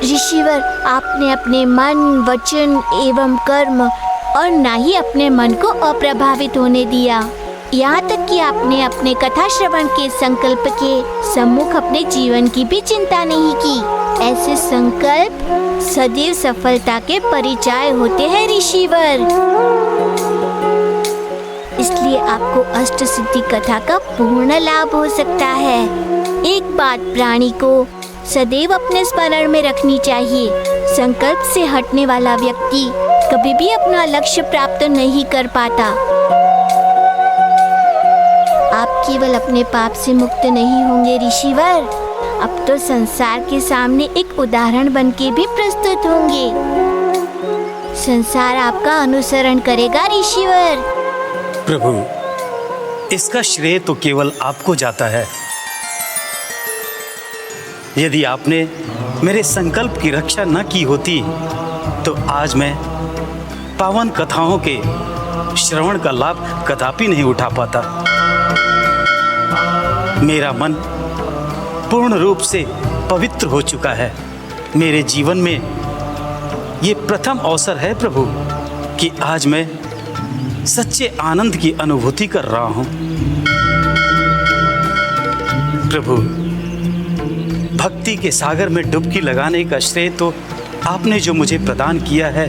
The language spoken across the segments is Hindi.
ऋषिवर, आपने अपने मन, वचन एवं कर्म और ना ही अपने मन को अप्रभावित होने दिया। यहाँ तक कि आपने अपने कथा श्रवण के संकल्प के सम्मुख अपने जीवन की भी चिंता नहीं की। ऐसे संकल्प सदैव सफलता के परिचय होते हैं ऋषिवर। इसलिए आपको अष्ट सिद्धि कथा का पूर्ण लाभ हो सकता है। एक बात प्राणी को सदैव अपने स्मरण में रखनी चाहिए, संकल्प से हटने वाला व्यक्ति कभी भी अपना लक्ष्य प्राप्त नहीं कर पाता। आप केवल अपने पाप से मुक्त नहीं होंगे ऋषिवर, अब तो संसार के सामने एक उदाहरण बनके भी प्रस्तुत होंगे। संसार आपका अनुसरण करेगा ऋषिवर। प्रभु, इसका श्रेय तो केवल आपको जाता है। यदि आपने मेरे संकल्प की रक्षा न की होती तो आज मैं पावन कथाओं के श्रवण का लाभ कदापि नहीं उठा पाता। मेरा मन पूर्ण रूप से पवित्र हो चुका है। मेरे जीवन में ये प्रथम अवसर है प्रभु कि आज मैं सच्चे आनंद की अनुभूति कर रहा हूँ। प्रभु, भक्ति के सागर में डुबकी लगाने का श्रेय तो आपने जो मुझे प्रदान किया है,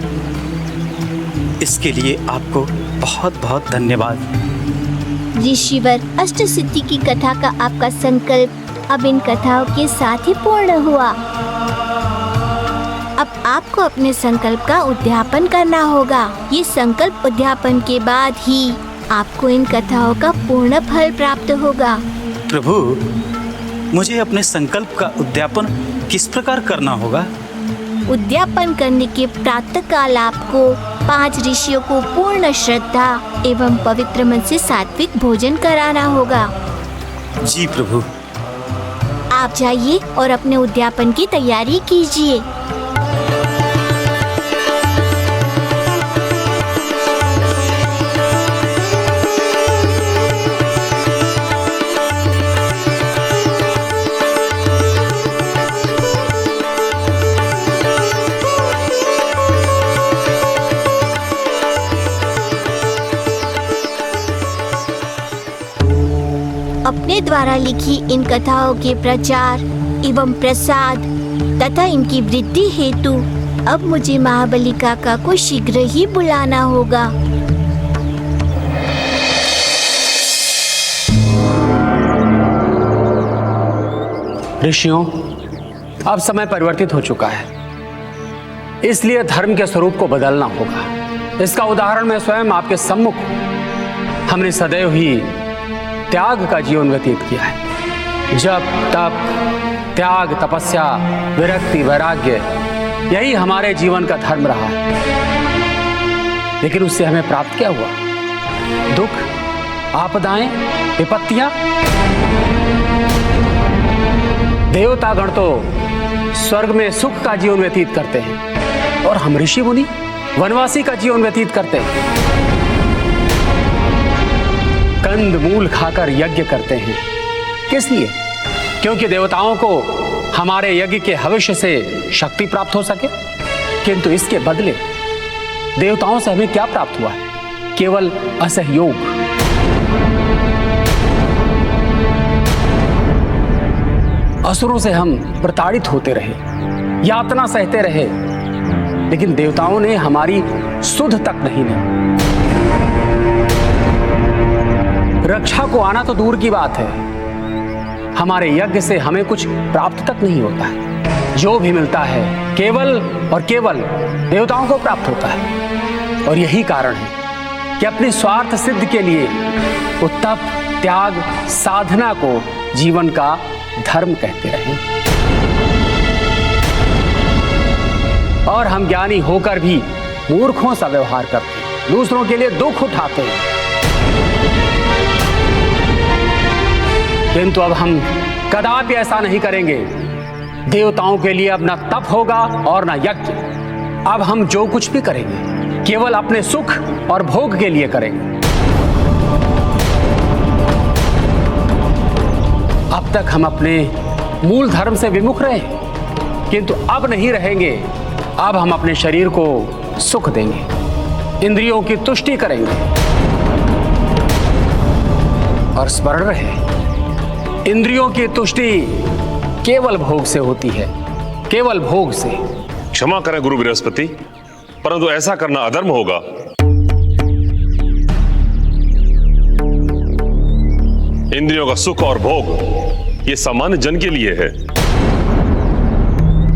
इसके लिए आपको बहुत बहुत धन्यवाद। ऋषिवर, अष्ट सिद्धि की कथा का आपका संकल्प अब इन कथाओं के साथ ही पूर्ण हुआ। अब आपको अपने संकल्प का उद्यापन करना होगा। ये संकल्प उद्यापन के बाद ही आपको इन कथाओं का पूर्ण फल प्राप्त होगा। प्रभु, मुझे अपने संकल्प का उद्यापन किस प्रकार करना होगा? उद्यापन करने के प्रातः काल आपको 5 ऋषियों को पूर्ण श्रद्धा एवं पवित्र मन से सात्विक भोजन कराना होगा। जी प्रभु। आप जाइए और अपने उद्यापन की तैयारी कीजिए। अपने द्वारा लिखी इन कथाओं के प्रचार एवं प्रसाद तथा इनकी वृद्धि हेतु अब मुझे महाबली काका को शीघ्र ही बुलाना होगा। ऋषियों, अब समय परिवर्तित हो चुका है, इसलिए धर्म के स्वरूप को बदलना होगा। इसका उदाहरण मैं स्वयं आपके सम्मुख हूं। हमने सदैव ही त्याग का जीवन व्यतीत किया है। जप, तप, त्याग, तपस्या, विरक्ति, वैराग्य, यही हमारे जीवन का धर्म रहा है। लेकिन उससे हमें प्राप्त क्या हुआ? दुख, आपदाएं, विपत्तियां। देवतागण तो स्वर्ग में सुख का जीवन व्यतीत करते हैं और हम ऋषि मुनि वनवासी का जीवन व्यतीत करते हैं। कंद मूल खाकर यज्ञ करते हैं। किस लिए? क्योंकि देवताओं को हमारे यज्ञ के हविष्य से शक्ति प्राप्त हो सके। किंतु इसके बदले देवताओं से हमें क्या प्राप्त हुआ है? केवल असहयोग। असुरों से हम प्रताड़ित होते रहे, यातना सहते रहे, लेकिन देवताओं ने हमारी सुध तक नहीं ली। रक्षा को आना तो दूर की बात है, हमारे यज्ञ से हमें कुछ प्राप्त तक नहीं होता है। जो भी मिलता है केवल और केवल देवताओं को प्राप्त होता है। और यही कारण है कि अपने स्वार्थ सिद्ध के लिए वो तप, त्याग, साधना को जीवन का धर्म कहते रहे। और हम ज्ञानी होकर भी मूर्खों सा व्यवहार करते, दूसरों के लिए दुख उठाते हैं। किंतु अब हम कदापि ऐसा नहीं करेंगे। देवताओं के लिए अब न तप होगा और न यज्ञ। अब हम जो कुछ भी करेंगे केवल अपने सुख और भोग के लिए करेंगे। अब तक हम अपने मूल धर्म से विमुख रहे, किंतु अब नहीं रहेंगे। अब हम अपने शरीर को सुख देंगे, इंद्रियों की तुष्टि करेंगे। और स्मरण रहे, इंद्रियों की तुष्टि केवल भोग से होती है, केवल भोग से। क्षमा करें गुरु बृहस्पति, परंतु ऐसा करना अधर्म होगा। इंद्रियों का सुख और भोग ये सामान्य जन के लिए है।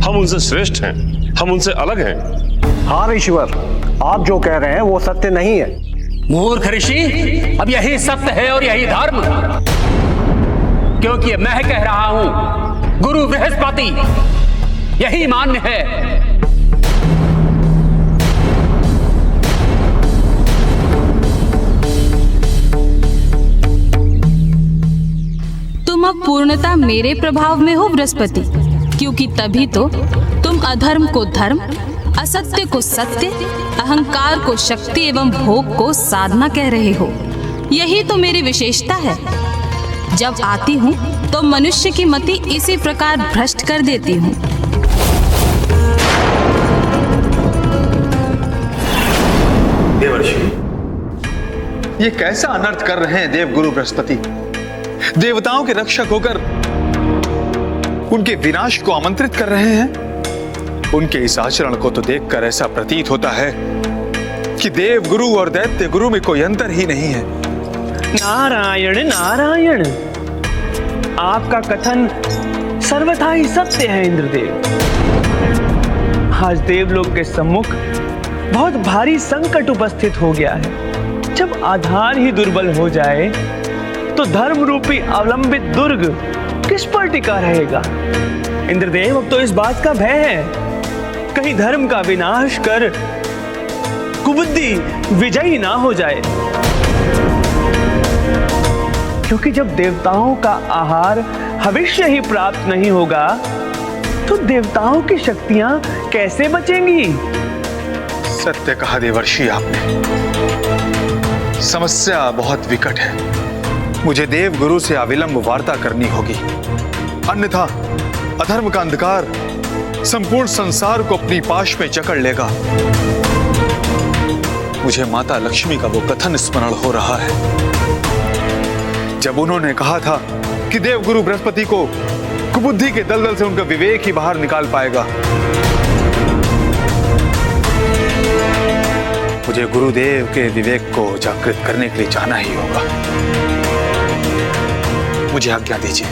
हम उनसे श्रेष्ठ हैं, हम उनसे अलग हैं। हाँ ईश्वर, आप जो कह रहे हैं वो सत्य नहीं है। मूर्ख ऋषि, अब यही सत्य है और यही धर्म, क्योंकि मैं कह रहा हूं, गुरु बृहस्पति यही मान्य है। तुम अब पूर्णता मेरे प्रभाव में हो बृहस्पति, क्योंकि तभी तो तुम अधर्म को धर्म, असत्य को सत्य, अहंकार को शक्ति एवं भोग को साधना कह रहे हो। यही तो मेरी विशेषता है। जब आती हूँ तो मनुष्य की मति इसी प्रकार भ्रष्ट कर देती हूँ। देवर्षि, ये कैसा अनर्थ कर रहे हैं देवगुरु बृहस्पति? देवताओं के रक्षक होकर उनके विनाश को आमंत्रित कर रहे हैं। उनके इस आचरण को तो देखकर ऐसा प्रतीत होता है कि देव गुरु और दैत्य गुरु में कोई अंतर ही नहीं है। नारायण नारायण, आपका कथन सर्वथा ही सत्य है इंद्रदेव। आज देवलोक के सम्मुख बहुत भारी संकट उपस्थित हो गया है। जब आधार ही दुर्बल हो जाए तो धर्म रूपी अवलंबित दुर्ग किस पर टिका रहेगा? इंद्रदेव, अब तो इस बात का भय है कहीं धर्म का विनाश कर कुबुद्धि विजयी ना हो जाए। क्योंकि जब देवताओं का आहार हविष्य ही प्राप्त नहीं होगा तो देवताओं की शक्तियां कैसे बचेंगी? सत्य कहा देवर्षि आपने। समस्या बहुत विकट है। मुझे देव गुरु से अविलंब वार्ता करनी होगी, अन्यथा अधर्म का अंधकार संपूर्ण संसार को अपनी पाश में जकड़ लेगा। मुझे माता लक्ष्मी का वो कथन स्मरण हो रहा है, जब उन्होंने कहा था कि देव गुरु बृहस्पति को कुबुद्धि के दलदल से उनका विवेक ही बाहर निकाल पाएगा। मुझे गुरुदेव के विवेक को जागृत करने के लिए जाना ही होगा। मुझे आज्ञा दीजिए।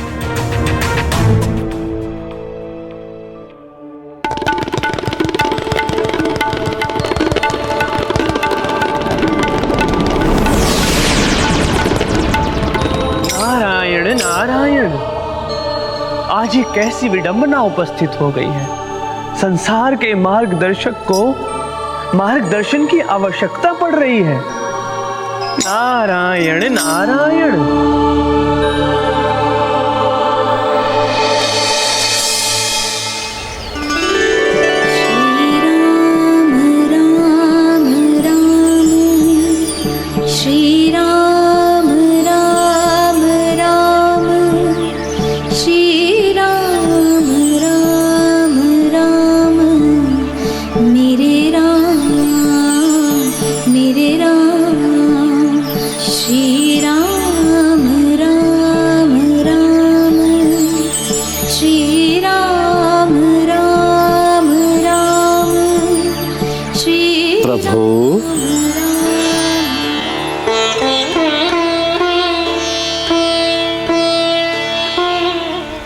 नारायण नारायण, आज ये कैसी विडंबना उपस्थित हो गई है। संसार के मार्गदर्शक को मार्गदर्शन की आवश्यकता पड़ रही है। नारायण नारायण।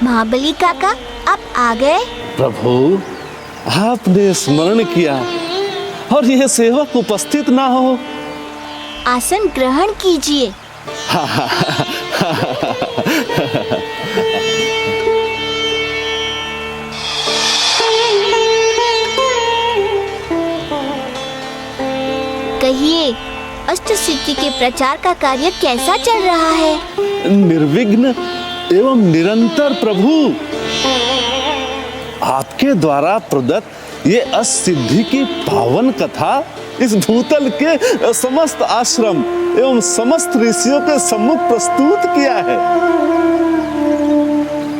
महाबली काका, आप आ गए? प्रभु, आपने स्मरण किया और यह सेवक उपस्थित ना हो। आसन ग्रहण कीजिए। कहिए, अष्ट सिद्धि के प्रचार का कार्य कैसा चल रहा है? निर्विघ्न एवं निरंतर प्रभु। आपके द्वारा प्रदत्त ये अष्टसिद्धि की पावन कथा इस भूतल के समस्त आश्रम एवं समस्त ऋषियों के सम्मुख प्रस्तुत किया है।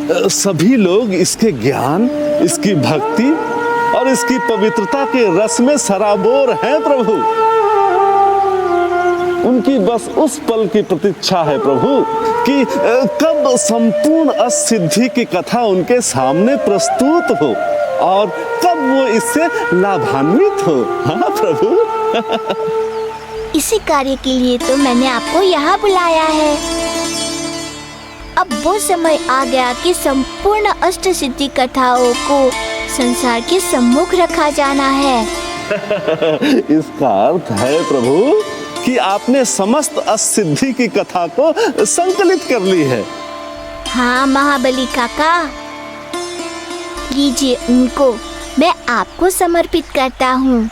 सभी लोग इसके ज्ञान, इसकी भक्ति और इसकी पवित्रता के रस में सराबोर हैं प्रभु। उनकी बस उस पल की प्रतीक्षा है प्रभु कि कब संपूर्ण असिद्धि की कथा उनके सामने प्रस्तुत हो और कब वो इससे लाभान्वित हो। हाँ प्रभु। इसी कार्य के लिए तो मैंने आपको यहाँ बुलाया है। अब वो समय आ गया कि संपूर्ण अष्ट सिद्धि कथाओं को संसार के सम्मुख रखा जाना है। इसका अर्थ है प्रभु कि आपने समस्त असिद्धि की कथा को संकलित कर ली है। हाँ महाबली काका, लीजिए उनको, मैं आपको समर्पित करता हूँ।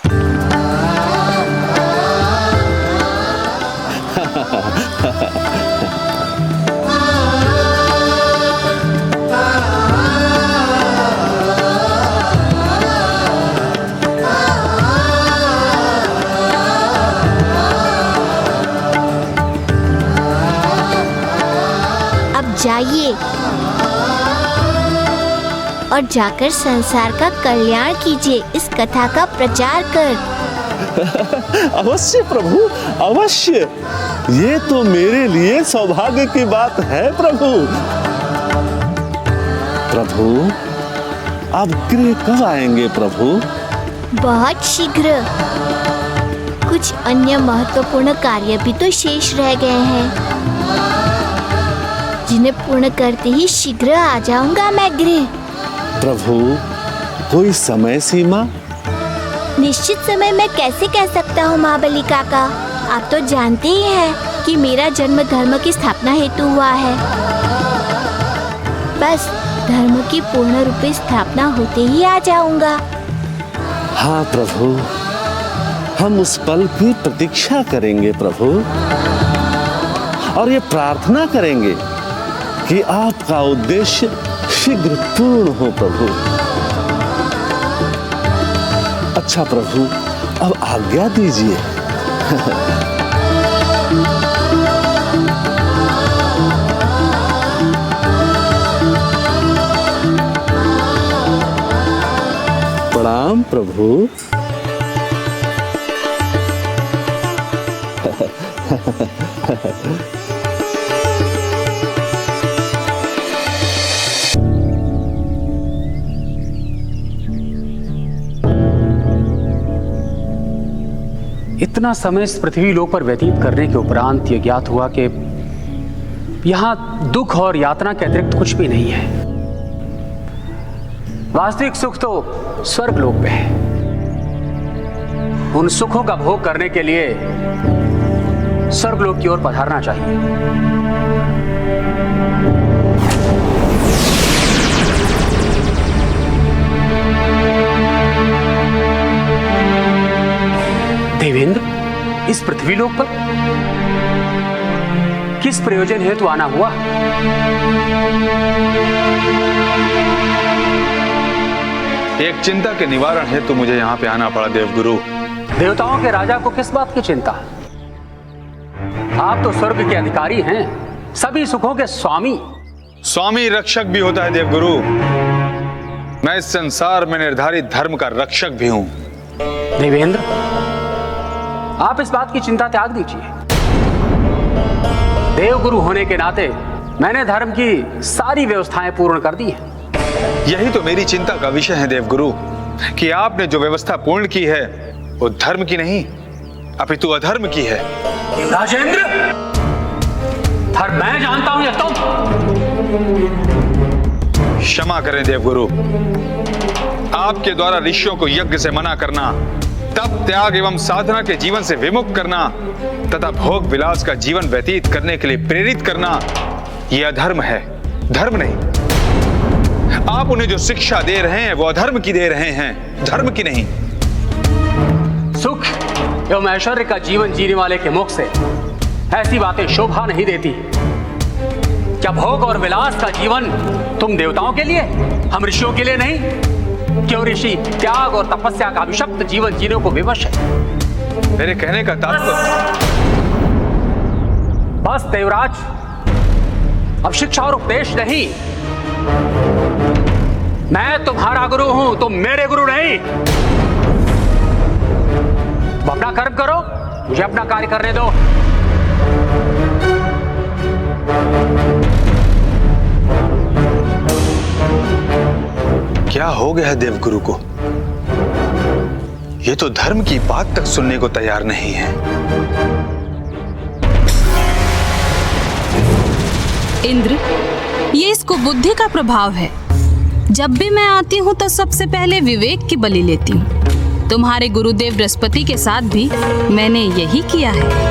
जाइए और जाकर संसार का कल्याण कीजिए, इस कथा का प्रचार कर। अवश्य प्रभु, अवश्य। ये तो मेरे लिए सौभाग्य की बात है प्रभु। प्रभु, आप गृह कब आएंगे प्रभु? बहुत शीघ्र। कुछ अन्य महत्वपूर्ण कार्य भी तो शेष रह गए हैं, जिन्हें पूर्ण करते ही शीघ्र आ जाऊंगा मैं गृह। प्रभु, कोई समय सीमा? निश्चित समय मैं कैसे कह सकता हूँ महाबली काका। आप तो जानते ही हैं कि मेरा जन्म धर्म की स्थापना हेतु हुआ है। बस धर्म की पूर्ण रूपी स्थापना होते ही आ जाऊंगा। हाँ प्रभु, हम उस पल की प्रतीक्षा करेंगे प्रभु, और ये प्रार्थना करेंगे कि आपका उद्देश्य शीघ्र पूर्ण हो प्रभु। अच्छा प्रभु, अब आज्ञा दीजिए। प्रणाम प्रभु। इतना समय इस पृथ्वी लोक पर व्यतीत करने के उपरांत यह ज्ञात हुआ कि यहां दुख और यातना के अतिरिक्त कुछ भी नहीं है। वास्तविक सुख तो स्वर्ग लोक में है। उन सुखों का भोग करने के लिए स्वर्ग लोक की ओर पधारना चाहिए। देवेंद्र, इस पृथ्वी लोक पर किस प्रयोजन हेतु आना हुआ? एक चिंता के निवारण हेतु मुझे यहाँ पे आना पड़ा देवगुरु। देवताओं के राजा को किस बात की चिंता? आप तो स्वर्ग के अधिकारी हैं, सभी सुखों के स्वामी। स्वामी रक्षक भी होता है देवगुरु। मैं इस संसार में निर्धारित धर्म का रक्षक भी हूं। देवेंद्र, आप इस बात की चिंता त्याग दीजिए। देवगुरु होने के नाते मैंने धर्म की सारी व्यवस्थाएं पूर्ण कर दी हैं। यही तो मेरी चिंता का विषय है देवगुरु, कि आपने जो व्यवस्था पूर्ण की है वो धर्म की नहीं अपितु अधर्म की है। राजेंद्र, धर्म मैं जानता हूं या तुम? क्षमा करें देवगुरु, आपके द्वारा ऋषियों को यज्ञ से मना करना, तप त्याग एवं साधना के जीवन से विमुख करना तथा भोग विलास का जीवन व्यतीत करने के लिए प्रेरित करना, यह अधर्म है, धर्म नहीं। आप उन्हें जो शिक्षा दे रहे हैं वो अधर्म की दे रहे हैं, धर्म की नहीं। सुख एवं ऐश्वर्य का जीवन जीने वाले के मुख से ऐसी बातें शोभा नहीं देती। क्या भोग और विलास का जीवन तुम देवताओं के लिए, हम ऋषियों के लिए नहीं? क्यों ऋषि त्याग और तपस्या का अभिशप्त जीवन जीने को विवश है? मेरे कहने का तात्पर्य बस देवराज, अब शिक्षा और उपदेश नहीं, मैं तुम्हारा गुरु हूं, तुम मेरे गुरु नहीं। अपना कर्म करो, मुझे अपना कार्य करने दो। क्या हो गया है देवगुरु को? ये तो धर्म की बात तक सुनने को तैयार नहीं है। इंद्र, ये इसको बुद्धि का प्रभाव है। जब भी मैं आती हूँ तो सबसे पहले विवेक की बलि लेती हूँ। तुम्हारे गुरुदेव बृहस्पति के साथ भी मैंने यही किया है।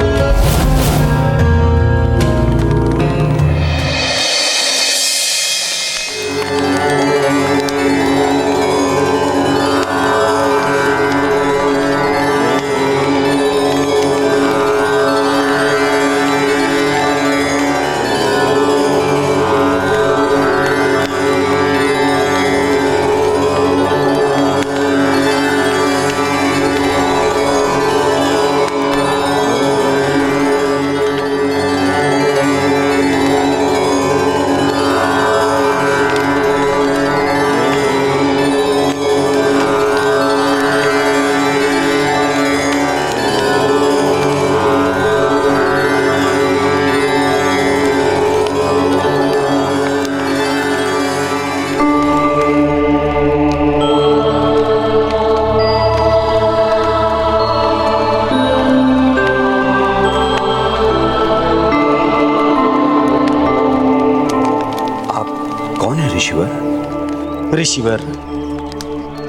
ऋषिवर,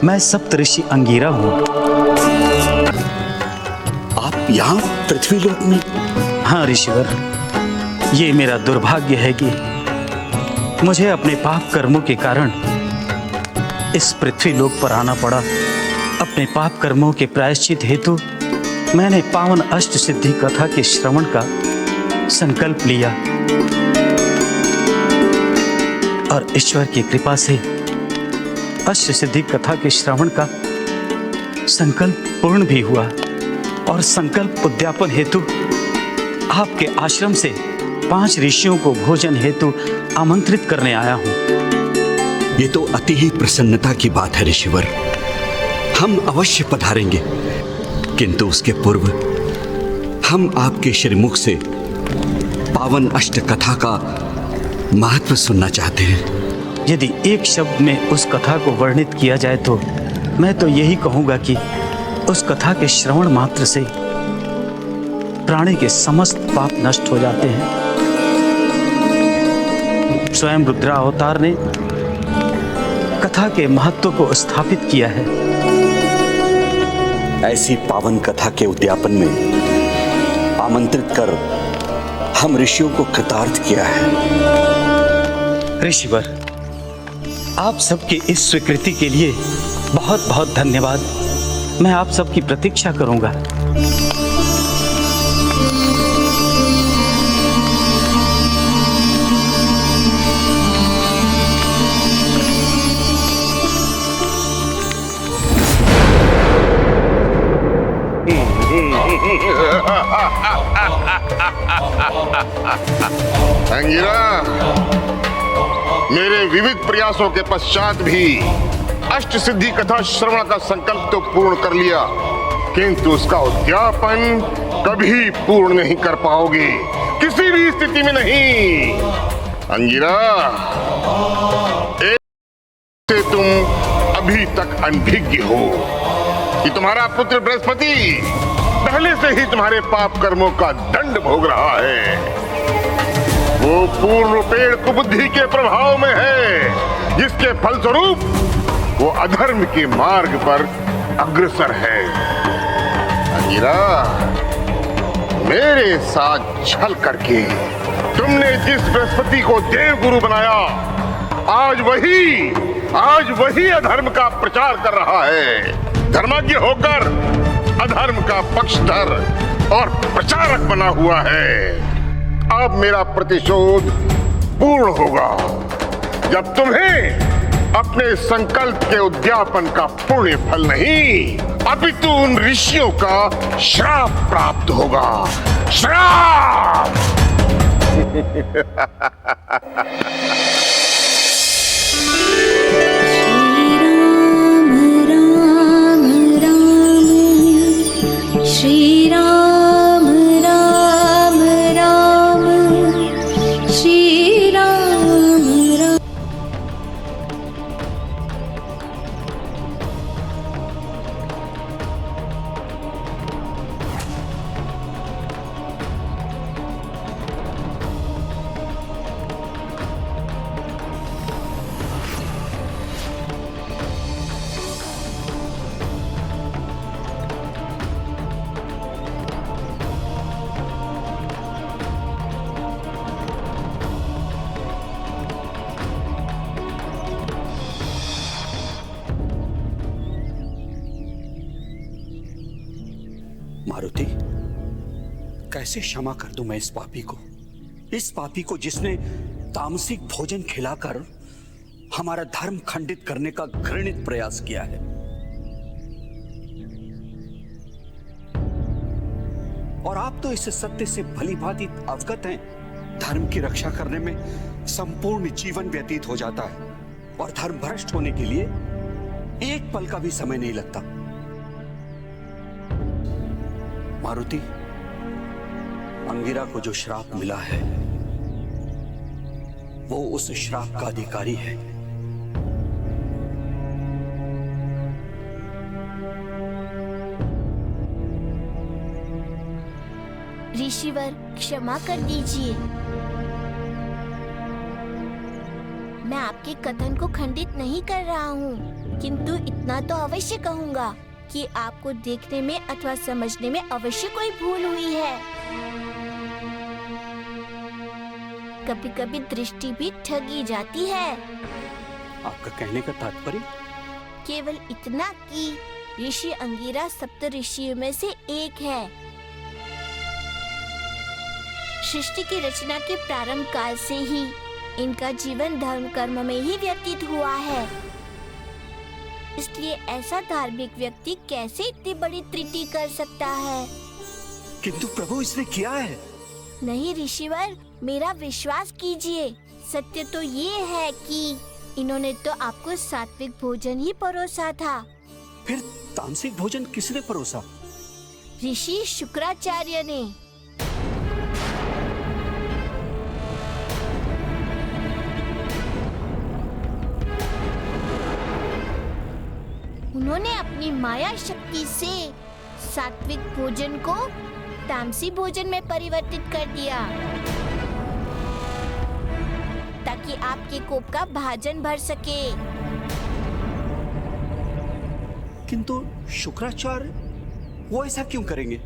मैं सप्तऋषि अंगीरा हूं। आप यहाँ पृथ्वीलोक में? हाँ ऋषिवर, ये मेरा दुर्भाग्य है कि मुझे अपने पाप कर्मों के कारण इस पृथ्वीलोक पर आना पड़ा। अपने पाप कर्मों के प्रायश्चित हेतु मैंने पावन अष्ट सिद्धि कथा के श्रवण का संकल्प लिया और ईश्वर की कृपा से अष्ट सिद्धि कथा के श्रवण का संकल्प पूर्ण भी हुआ और संकल्प उद्यापन हेतु आपके आश्रम से 5 ऋषियों को भोजन हेतु आमंत्रित करने आया हूं। ये तो अति ही प्रसन्नता की बात है ऋषिवर। हम अवश्य पधारेंगे, किंतु उसके पूर्व हम आपके श्रीमुख से पावन अष्ट कथा का महत्व सुनना चाहते हैं। यदि एक शब्द में उस कथा को वर्णित किया जाए तो मैं तो यही कहूंगा कि उस कथा के श्रवण मात्र से प्राणी के समस्त पाप नष्ट हो जाते हैं। स्वयं रुद्रावतार ने कथा के महत्व को स्थापित किया है। ऐसी पावन कथा के उद्यापन में आमंत्रित कर हम ऋषियों को कृतार्थ किया है। ऋषिवर, आप सबकी इस स्वीकृति के लिए बहुत बहुत धन्यवाद। मैं आप सबकी प्रतीक्षा करूंगा। अंगिरा, मेरे विविध प्रयासों के पश्चात भी अष्ट सिद्धि कथा श्रवण का संकल्प तो पूर्ण कर लिया, किंतु उसका उद्यापन कभी पूर्ण नहीं कर पाओगे, किसी भी स्थिति में नहीं। अंगिरा, एक से तुम अभी तक अनभिज्ञ हो कि तुम्हारा पुत्र बृहस्पति पहले से ही तुम्हारे पाप कर्मों का दंड भोग रहा है। वो पूर्ण पेड़ कुबुद्धि के प्रभाव में है, जिसके फलस्वरूप वो अधर्म के मार्ग पर अग्रसर है। अंगिरा, मेरे साथ छल करके तुमने जिस बृहस्पति को देवगुरु बनाया, आज वही अधर्म का प्रचार कर रहा है। धर्मज्ञ होकर अधर्म का पक्षधर और प्रचारक बना हुआ है। अब मेरा प्रतिशोध पूर्ण होगा जब तुम्हें अपने संकल्प के उद्यापन का पुण्य फल नहीं, अपितु उन ऋषियों का श्राप प्राप्त होगा। श्राप! मारुति, कैसे क्षमा कर दूं मैं इस पापी को जिसने तामसिक भोजन खिलाकर हमारा धर्म खंडित करने का घृणित प्रयास किया है। और आप तो इस सत्य से भलीभांति अवगत हैं, धर्म की रक्षा करने में संपूर्ण जीवन व्यतीत हो जाता है और धर्म भ्रष्ट होने के लिए एक पल का भी समय नहीं लगता। मारुति, अंगिरा को जो श्राप मिला है वो उस श्राप का अधिकारी है। ऋषिवर, क्षमा कर दीजिए। मैं आपके कथन को खंडित नहीं कर रहा हूँ, किंतु इतना तो अवश्य कहूँगा कि आपको देखने में अथवा समझने में अवश्य कोई भूल हुई है। कभी कभी दृष्टि भी ठगी जाती है। आपका कहने का तात्पर्य? केवल इतना कि ऋषि अंगिरा सप्त ऋषियों में से एक है। सृष्टि की रचना के प्रारंभ काल से ही इनका जीवन धर्म कर्म में ही व्यतीत हुआ है। इसलिए ऐसा धार्मिक व्यक्ति कैसे इतनी बड़ी त्रुटि कर सकता है? किंतु प्रभु, इसने किया है। नहीं ऋषिवर, मेरा विश्वास कीजिए। सत्य तो ये है कि इन्होंने तो आपको सात्विक भोजन ही परोसा था। फिर तामसिक भोजन किसने परोसा? ऋषि शुक्राचार्य ने। उन्होंने अपनी माया शक्ति से सात्विक भोजन को तामसी भोजन में परिवर्तित कर दिया ताकि आपके कोप का भाजन भर सके। किंतु शुक्राचार्य वो ऐसा क्यों करेंगे?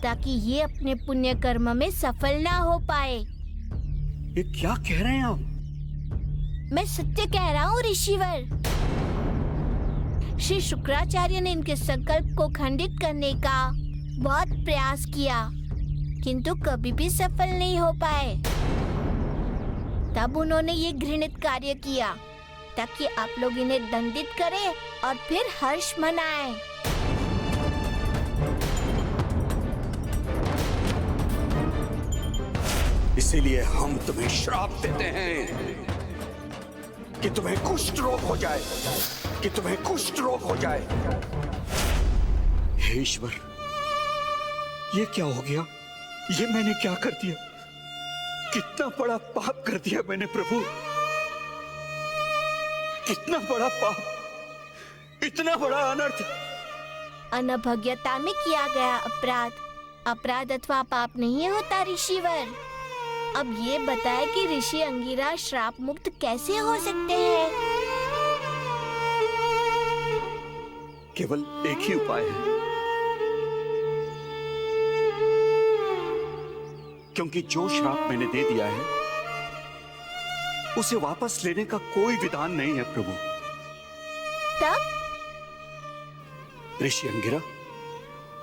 ताकि ये अपने पुण्य कर्म में सफल ना हो पाए। ये क्या कह रहे हैं आप? मैं सत्य कह रहा हूँ ऋषिवर। श्री शुक्राचार्य ने इनके संकल्प को खंडित करने का बहुत प्रयास किया, किंतु कभी भी सफल नहीं हो पाए। तब उन्होंने ये घृणित कार्य किया ताकि आप लोग इन्हें दंडित करें और फिर हर्ष मनाएं। इसीलिए हम तुम्हें श्राप देते हैं कि तुम्हें कुष्ठ रोग हो जाए, कि तुम्हें कुष्ठ रोग हो जाए। हे ईश्वर, ये क्या हो गया? ये मैंने क्या कर दिया? कितना बड़ा पाप कर दिया मैंने प्रभु, कितना बड़ा पाप, इतना बड़ा अनर्थ। अनभज्ञता में किया गया अपराध अपराध अथवा पाप नहीं होता ऋषिवर। अब ये बताए कि ऋषि अंगिरा श्राप मुक्त कैसे हो सकते हैं? केवल एक ही उपाय है, क्योंकि जो श्राप मैंने दे दिया है उसे वापस लेने का कोई विधान नहीं है प्रभु। तब ऋषि अंगिरा,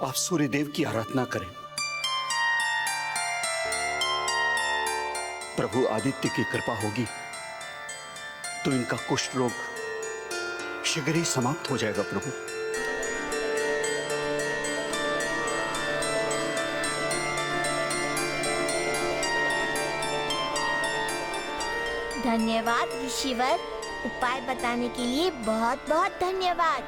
आप सूर्यदेव की आराधना करें। प्रभु आदित्य की कृपा होगी तो इनका कुष्ठ रोग शीघ्र ही समाप्त हो जाएगा प्रभु। धन्यवाद ऋषिवर, उपाय बताने के लिए बहुत बहुत धन्यवाद।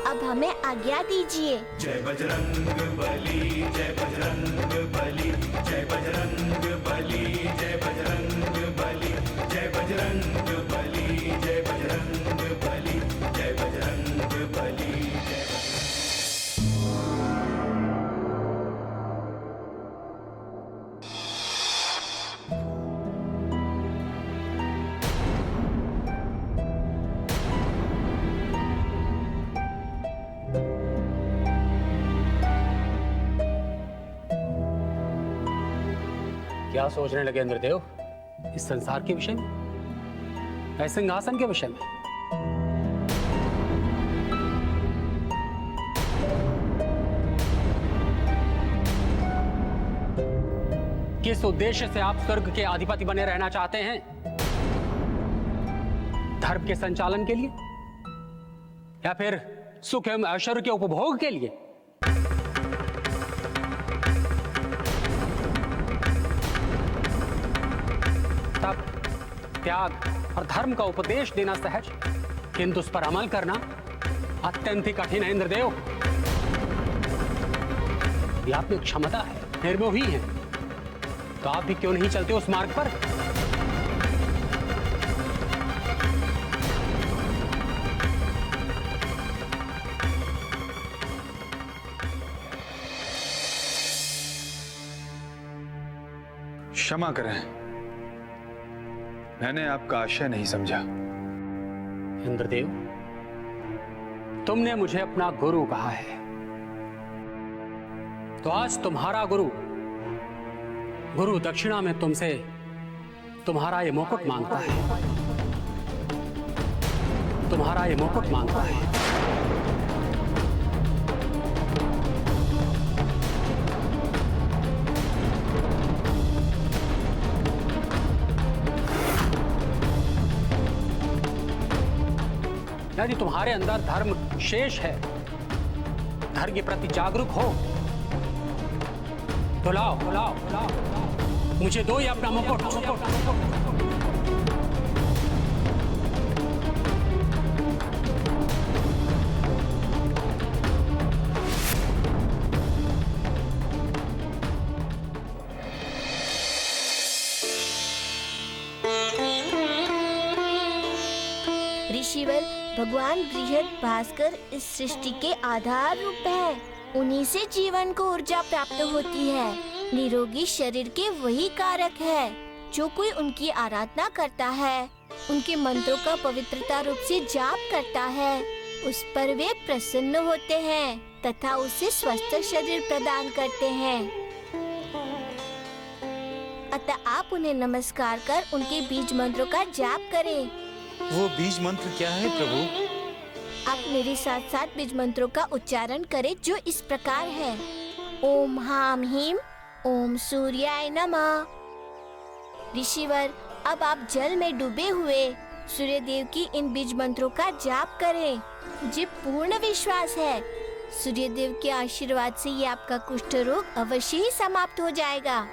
अब हमें आज्ञा दीजिए। जय बजरंग बली, जय बजरंग बली, जय बजरंग बली, जय बजरंग बली, जय बजरंग बली, जय बजरंग बली, जय बजरंग बली, जय क्या सोचने लगे इंद्रदेव इस संसार के विषय में, इस सिंहासन के विषय में? किस उद्देश्य से आप स्वर्ग के अधिपति बने रहना चाहते हैं? धर्म के संचालन के लिए या फिर सुख एवं ऐश्वर्य के उपभोग के लिए? तब त्याग और धर्म का उपदेश देना सहज, किंतु उस पर अमल करना अत्यंत ही कठिन है इंद्रदेव। ये आप में क्षमता है, निर्मोही है, तो आप भी क्यों नहीं चलते उस मार्ग पर? क्षमा करें, मैंने आपका आशय नहीं समझा। इंद्रदेव, तुमने मुझे अपना गुरु कहा है, तो आज तुम्हारा गुरु दक्षिणा में तुमसे तुम्हारा ये मुकुट मांगता है, तुम्हारा ये मुकुट मांगता है। यदि तुम्हारे अंदर धर्म शेष है, धर्म के प्रति जागरूक हो, तो लाओ मुझे दो ये अपना मुकुट। ऋषिवर, भगवान बृहद भास्कर इस सृष्टि के आधार रूप है। उन्हीं से जीवन को ऊर्जा प्राप्त होती है। निरोगी शरीर के वही कारक है। जो कोई उनकी आराधना करता है, उनके मंत्रों का पवित्रता रूप से जाप करता है, उस पर वे प्रसन्न होते हैं तथा उसे स्वस्थ शरीर प्रदान करते हैं। अतः आप उन्हें नमस्कार कर उनके बीज मंत्रों का जाप करें। वो बीज मंत्र क्या है प्रभु? आप मेरे साथ साथ बीज मंत्रों का उच्चारण करें, जो इस प्रकार है। ओम हाम हीम ओम सूर्याय नमः। ऋषिवर, अब आप जल में डूबे हुए सूर्य देव की इन बीज मंत्रों का जाप करें। मुझे पूर्ण विश्वास है, सूर्य देव के आशीर्वाद से ये आपका कुष्ठ रोग अवश्य ही समाप्त हो जाएगा।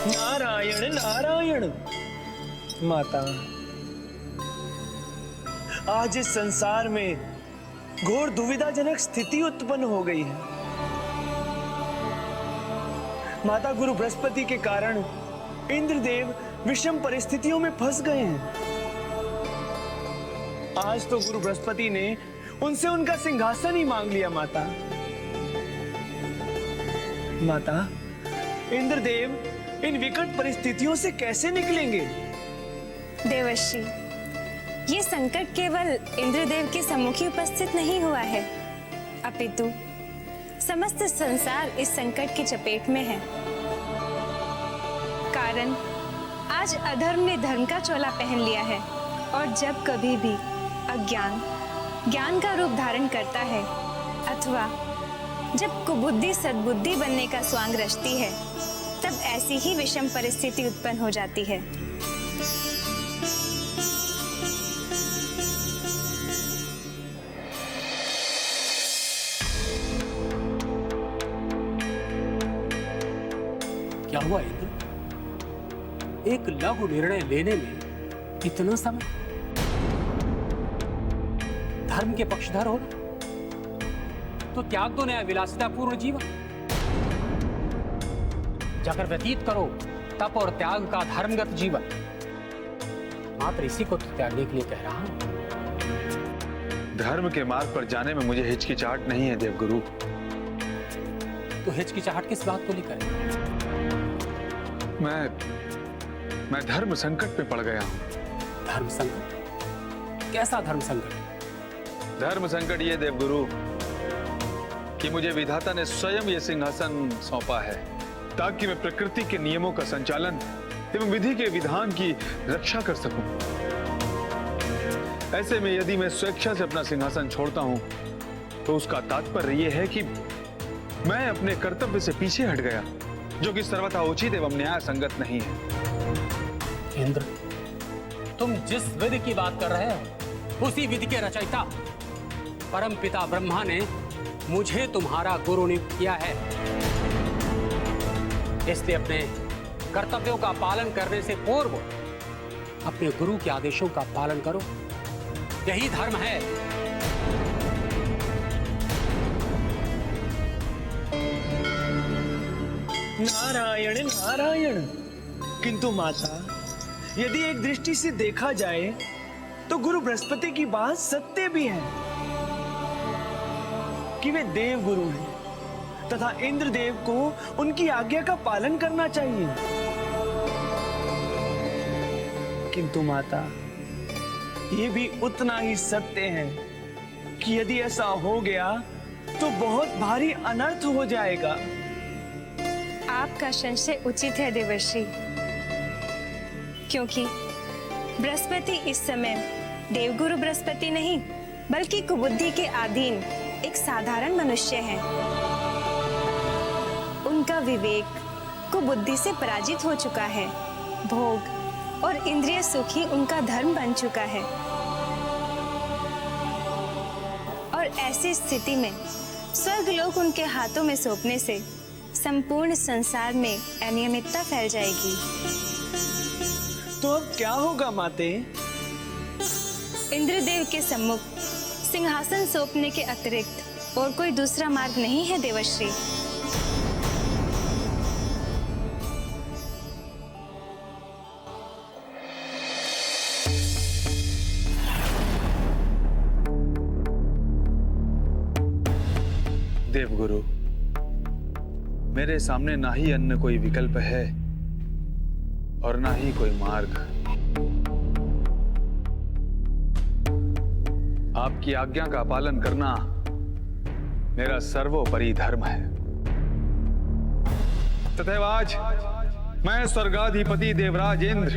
नारायण नारायण। माता, आज इस संसार में घोर दुविधाजनक स्थिति उत्पन्न हो गई है। माता, गुरु बृहस्पति के कारण इंद्रदेव विषम परिस्थितियों में फंस गए हैं। आज तो गुरु बृहस्पति ने उनसे उनका सिंहासन ही मांग लिया। माता, इंद्रदेव इन विकट परिस्थितियों से कैसे निकलेंगे? देवर्षि, ये संकट केवल इंद्रदेव के सम्मुख ही उपस्थित नहीं हुआ है, अपितु समस्त संसार इस संकट की चपेट में है। कारण आज अधर्म ने धर्म का चोला पहन लिया है, और जब कभी भी अज्ञान ज्ञान का रूप धारण करता है, अथवा जब कुबुद्धि सद्बुद्धि बनने का स्वांग रचती है, तब ऐसी ही विषम परिस्थिति उत्पन्न हो जाती है। क्या हुआ इंद्र? एक लघु निर्णय लेने में इतना समय? धर्म के पक्षधर हो तो त्याग दो नया विलासिता पूर्ण जीवन। जाकर व्यतीत करो तप और त्याग का धर्मगत जीवन। मात्र इसी को तो त्यागने के लिए कह रहा हूं। धर्म के मार्ग पर जाने में मुझे हिचकिचाहट नहीं है देवगुरु। तो हिचकिचाहट किस बात को लेकर? मैं धर्म संकट में पड़ गया हूं। धर्म संकट? कैसा धर्म संकट? धर्म संकट ये देवगुरु कि मुझे विधाता ने स्वयं ये सिंहासन सौंपा है ताकि मैं प्रकृति के नियमों का संचालन एवं विधि के विधान की रक्षा कर सकूं। ऐसे में यदि मैं स्वेच्छा से अपना सिंहासन छोड़ता हूं तो उसका तात्पर्य यह है कि मैं अपने कर्तव्य से पीछे हट गया, जो कि सर्वथा उचित एवं न्याय संगत नहीं है। इंद्र, तुम जिस विधि की बात कर रहे हो उसी विधि के रचयिता परमपिता ब्रह्मा ने मुझे तुम्हारा गुरु नियुक्त किया है। इसलिए अपने कर्तव्यों का पालन करने से पूर्व अपने गुरु के आदेशों का पालन करो, यही धर्म है। नारायण नारायण। किंतु माता, यदि एक दृष्टि से देखा जाए तो गुरु बृहस्पति की बात सत्य भी है कि वे देव गुरु हैं तथा इंद्रदेव को उनकी आज्ञा का पालन करना चाहिए। किंतु माता, ये भी उतना ही सत्य है कि यदि ऐसा हो गया तो बहुत भारी अनर्थ हो जाएगा। आपका संशय उचित है देवर्षि, क्योंकि बृहस्पति इस समय देवगुरु बृहस्पति नहीं बल्कि कुबुद्धि के अधीन एक साधारण मनुष्य है। उनका विवेक कुबुद्धि से पराजित हो चुका है। भोग और इंद्रिय सुख ही उनका धर्म बन चुका है। और ऐसी स्थिति में स्वर्गलोक उनके हाथों में सौंपने से संपूर्ण संसार में अनियमितता फैल जाएगी। तो अब क्या होगा माते? इंद्रदेव के सम्मुख सिंहासन सौंपने के अतिरिक्त और कोई दूसरा मार्ग नहीं है देवर्षि। देवगुरु, मेरे सामने ना ही अन्य कोई विकल्प है और ना ही कोई मार्ग। आपकी आज्ञा का पालन करना मेरा सर्वोपरि धर्म है। तथा आज मैं स्वर्गाधिपति देवराज इंद्र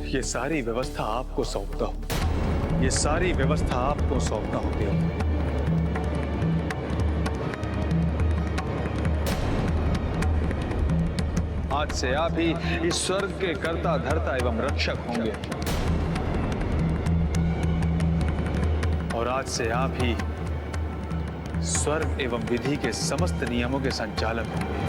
ये सारी व्यवस्था आपको सौंपता हूं। ये सारी व्यवस्था आपको सौंपता हूं देव। आज से आप ही इस स्वर्ग के कर्ता धर्ता एवं रक्षक होंगे और आज से आप ही स्वर्ग एवं विधि के समस्त नियमों के संचालक होंगे।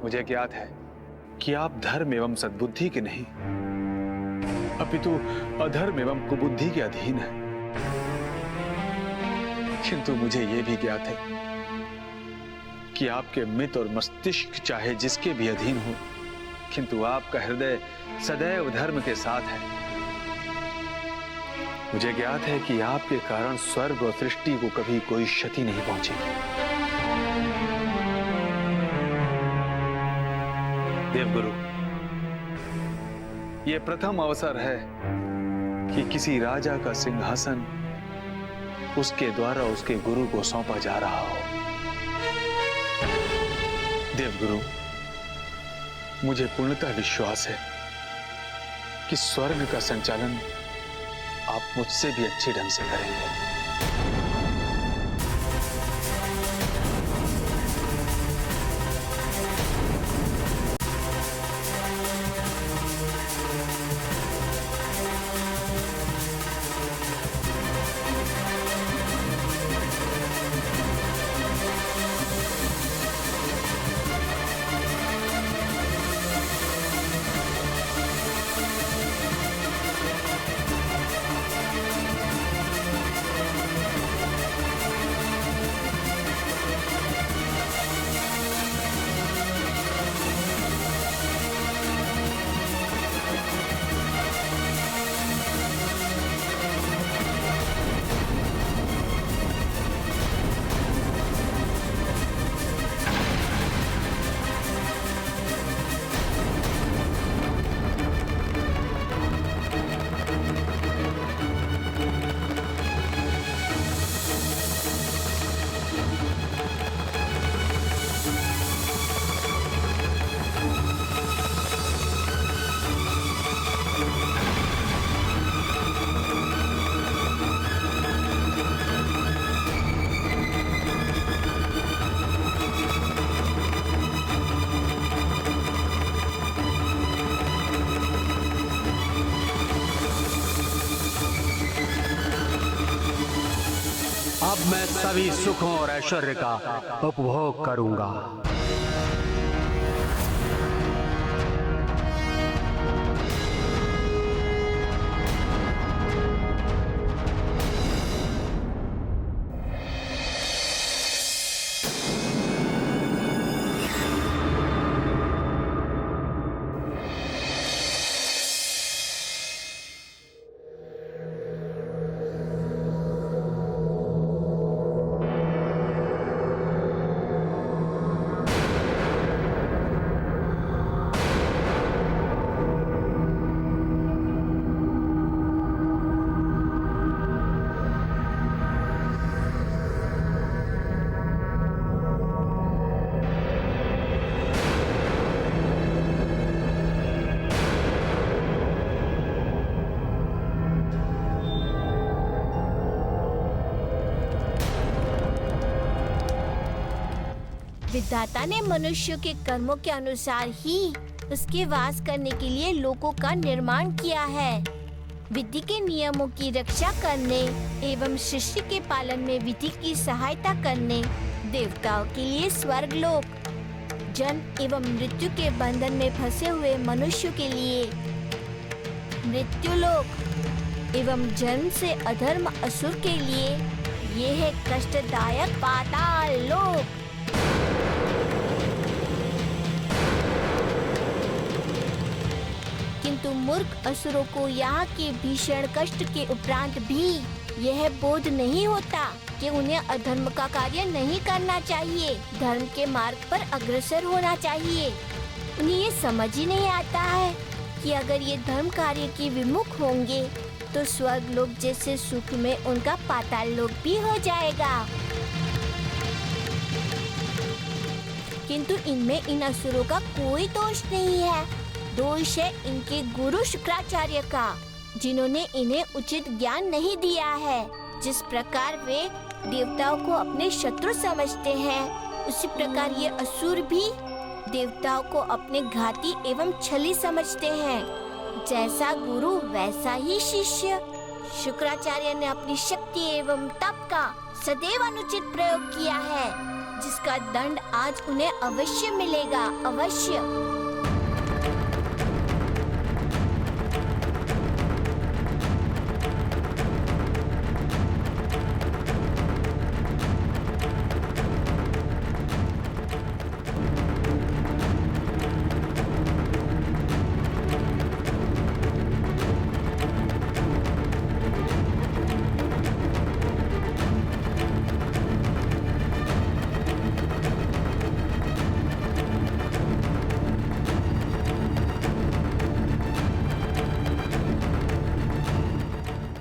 मुझे ज्ञात है कि आप धर्म एवं सद्बुद्धि के नहीं अपितु अधर्म एवं कुबुद्धि के अधीन हैं। किंतु मुझे यह भी ज्ञात है कि आपके मित और मस्तिष्क चाहे जिसके भी अधीन हो, किंतु आपका हृदय सदैव धर्म के साथ है। मुझे ज्ञात है कि आपके कारण स्वर्ग और सृष्टि को कभी कोई क्षति नहीं पहुंचेगी। देवगुरु, यह प्रथम अवसर है कि किसी राजा का सिंहासन उसके द्वारा उसके गुरु को सौंपा जा रहा हो। देवगुरु, मुझे पूर्णतः विश्वास है कि स्वर्ग का संचालन आप मुझसे भी अच्छे ढंग से करेंगे। सभी सुखों और ऐश्वर्य का उपभोग करूंगा। विधाता ने मनुष्य के कर्मों के अनुसार ही उसके वास करने के लिए लोकों का निर्माण किया है। विधि के नियमों की रक्षा करने एवं सृष्टि के पालन में विधि की सहायता करने देवताओं के लिए स्वर्ग लोक, जन्म एवं मृत्यु के बंधन में फंसे हुए मनुष्यों के लिए मृत्यु लोक एवं जन्म से अधर्म असुर के लिए ये है कष्टदायक पाताल लोक। किंतु मूर्ख असुरों को यहाँ के भीषण कष्ट के उपरांत भी यह बोध नहीं होता कि उन्हें अधर्म का कार्य नहीं करना चाहिए, धर्म के मार्ग पर अग्रसर होना चाहिए। उन्हें ये समझ ही नहीं आता है कि अगर ये धर्म कार्य के विमुख होंगे तो स्वर्ग लोक जैसे सुख में उनका पाताल लोक भी हो जाएगा। किंतु इनमें इन असुरों का कोई दोष नहीं है। दोष है इनके गुरु शुक्राचार्य का, जिन्होंने इन्हें उचित ज्ञान नहीं दिया है। जिस प्रकार वे देवताओं को अपने शत्रु समझते हैं, उसी प्रकार ये असुर भी देवताओं को अपने घाती एवं छली समझते हैं। जैसा गुरु वैसा ही शिष्य। शुक्राचार्य ने अपनी शक्ति एवं तप का सदैव अनुचित प्रयोग किया है, जिसका दंड आज उन्हें अवश्य मिलेगा, अवश्य।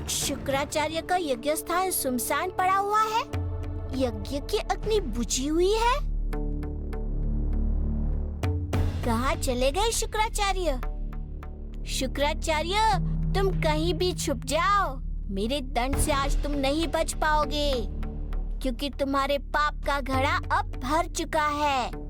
शुक्राचार्य का यज्ञ स्थान सुनसान पड़ा हुआ है। यज्ञ की अग्नि बुझी हुई है। कहाँ चले गए शुक्राचार्य? शुक्राचार्य, तुम कहीं भी छुप जाओ, मेरे दंड से आज तुम नहीं बच पाओगे, क्योंकि तुम्हारे पाप का घड़ा अब भर चुका है।